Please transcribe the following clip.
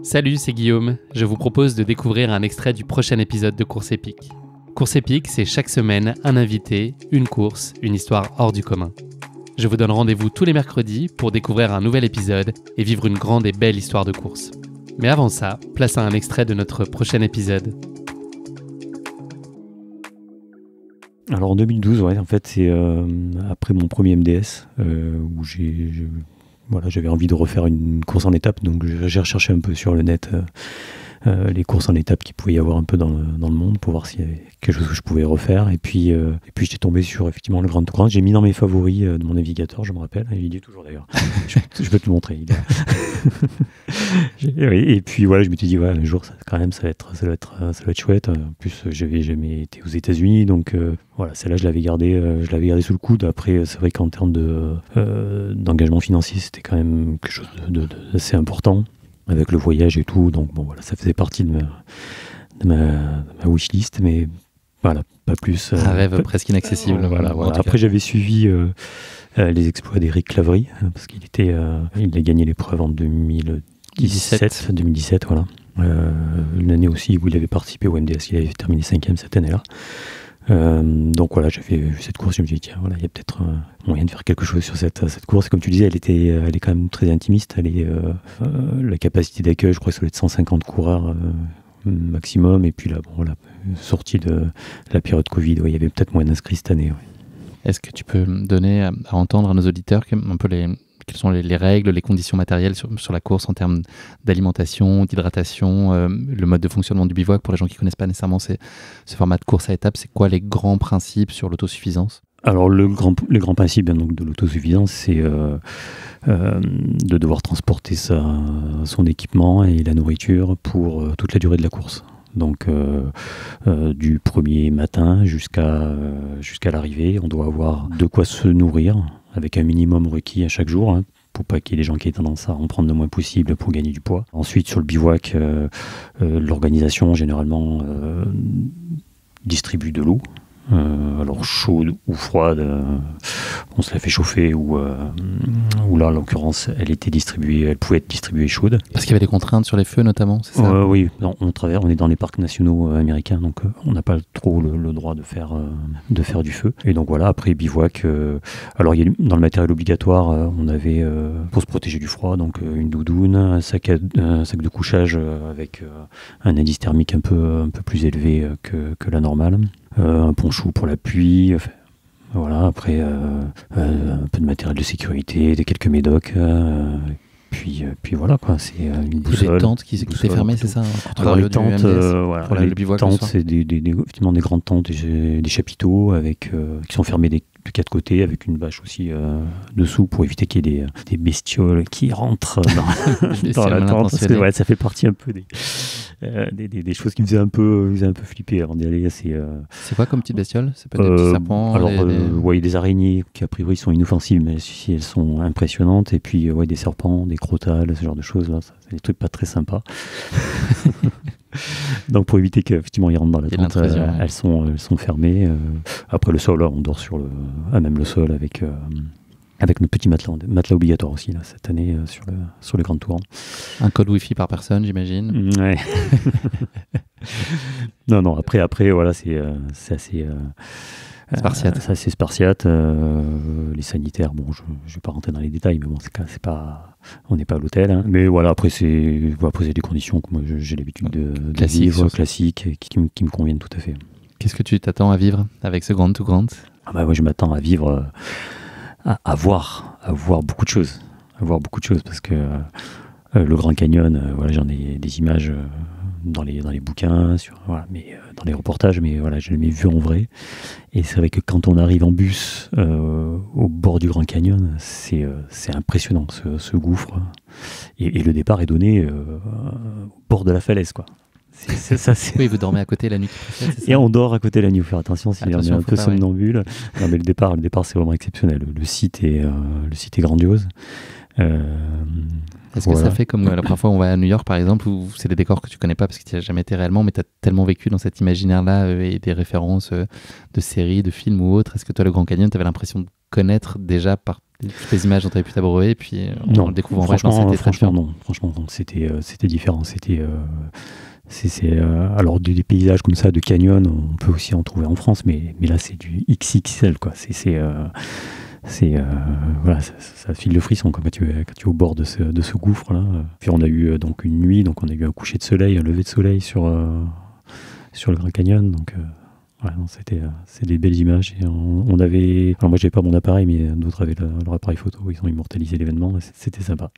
Salut, c'est Guillaume. Je vous propose de découvrir un extrait du prochain épisode de Course épique. Course épique, c'est chaque semaine un invité, une course, une histoire hors du commun. Je vous donne rendez-vous tous les mercredis pour découvrir un nouvel épisode et vivre une grande et belle histoire de course. Mais avant ça, place à un extrait de notre prochain épisode. Alors en 2012, ouais, en fait, c'est après mon premier MDS où j'avais envie de refaire une course en étape, donc j'ai recherché un peu sur le net les courses en étape qu'il pouvait y avoir un peu dans le monde pour voir s'il y avait quelque chose que je pouvais refaire. Et puis j'étais tombé sur effectivement le Grand Tour Grand. J'ai mis dans mes favoris de mon navigateur, je me rappelle, il y est toujours d'ailleurs. je peux te le montrer. Et puis voilà, je me suis dit, ouais, un jour ça va être chouette. En plus, j'avais jamais été aux États-Unis, donc voilà, celle-là je l'avais gardée sous le coude. Après, c'est vrai qu'en termes d'engagement financier, c'était quand même quelque chose d'assez important, avec le voyage et tout, donc bon voilà, ça faisait partie de ma wishlist, mais voilà, pas plus. Un rêve presque inaccessible. Voilà. Après, j'avais suivi les exploits d'Éric Claverie, parce qu'il a gagné l'épreuve en 2017, voilà. Une année aussi où il avait participé au MDS, il avait terminé 5e cette année-là. Donc voilà, j'avais vu cette course, je me suis dit tiens, voilà, il y a peut-être moyen de faire quelque chose sur cette course. Comme tu disais, elle est quand même très intimiste. La capacité d'accueil, je crois que ça doit être 150 coureurs maximum. Et puis là, bon, la sortie de la période Covid, ouais, il y avait peut-être moins d'inscrits cette année. Ouais. Est-ce que tu peux me donner à entendre à nos auditeurs un peu quelles sont les règles, les conditions matérielles sur la course en termes d'alimentation, d'hydratation, le mode de fonctionnement du bivouac pour les gens qui ne connaissent pas nécessairement ce format de course à étapes? C'est quoi les grands principes sur l'autosuffisance? Alors le grand principe donc, de l'autosuffisance, c'est de devoir transporter son équipement et la nourriture pour toute la durée de la course. Donc du premier matin jusqu'à l'arrivée, on doit avoir de quoi se nourrir, avec un minimum requis à chaque jour, hein, pour pas qu'il y ait des gens qui aient tendance à en prendre le moins possible pour gagner du poids. Ensuite, sur le bivouac, l'organisation généralement distribue de l'eau. Alors chaude ou froide, on se la fait chauffer, ou là en l'occurrence elle pouvait être distribuée chaude. Parce qu'il y avait des contraintes sur les feux notamment, c'est ça? Oui, on est dans les parcs nationaux américains, donc on n'a pas trop le droit de faire du feu. Et donc voilà, après bivouac, alors dans le matériel obligatoire, on avait pour se protéger du froid, donc une doudoune, un sac de couchage avec un indice thermique un peu plus élevé que la normale. Un ponchou pour la pluie, voilà, après un peu de matériel de sécurité, quelques médocs, puis voilà quoi, c'est une boussole. Des tentes qui étaient fermées, c'est ça? Alors les tentes, c'est effectivement des grandes tentes, des chapiteaux qui sont fermés de quatre côtés, avec une bâche aussi dessous pour éviter qu'il y ait des bestioles qui rentrent dans la tente, parce que ça fait partie un peu des choses qui me faisaient un peu flipper avant d'y aller. C'est quoi comme petite bestiole? C'est peut-être des petits serpents? Alors, des araignées qui a priori sont inoffensives, mais si elles sont impressionnantes, et puis des serpents, des crotales, ce genre de choses là, c'est des trucs pas très sympas. Donc pour éviter qu'effectivement ils rentrent dans la tente, elles sont fermées. Après le sol, là, on dort même le sol avec notre petit matelas obligatoire aussi là, cette année sur le Grand Tour. Un code Wi-Fi par personne, j'imagine. Ouais. non. Après voilà, c'est assez spartiate. C'est assez spartiate. Les sanitaires, bon, je vais pas rentrer dans les détails, mais bon, on n'est pas à l'hôtel, hein. Mais voilà, après c'est des conditions que moi j'ai l'habitude de vivre, classiques, qui me conviennent tout à fait. Qu'est-ce que tu t'attends à vivre avec ce Grand to Grand? Moi je m'attends à vivre, à voir beaucoup de choses, parce que le Grand Canyon, voilà, j'en ai des images dans les bouquins, mais dans les reportages, mais voilà, je l'ai jamais vu en vrai. Et c'est vrai que quand on arrive en bus au bord du Grand Canyon, c'est impressionnant, ce gouffre. Et le départ est donné au bord de la falaise, quoi. Oui, vous dormez à côté la nuit qui précède, c'est ça? Et on dort à côté la nuit. Faut faire attention si on est un peu somnambule. Ouais. Non, mais le départ, c'est vraiment exceptionnel. Le site est grandiose. Est-ce que ça fait comme la première fois on va à New York par exemple, où c'est des décors que tu connais pas parce que tu n'y as jamais été réellement, mais tu as tellement vécu dans cet imaginaire-là et des références de séries, de films ou autres? Est-ce que toi, le Grand Canyon, tu avais l'impression de connaître déjà par toutes les images dont tu avais pu t'abreuver, et puis on le découvre en vrai, c'était très franchement, non. Franchement, donc c'était différent. Alors des paysages comme ça de canyon, on peut aussi en trouver en France, mais là c'est du XXL, quoi. Voilà, ça file le frisson quand tu es au bord de ce gouffre là. Puis on a eu donc une nuit, donc on a eu un coucher de soleil, un lever de soleil sur le Grand Canyon, donc ouais, c'est des belles images. Et on avait, alors moi j'avais pas mon appareil, mais d'autres avaient leur appareil photo, ils ont immortalisé l'événement, c'était sympa.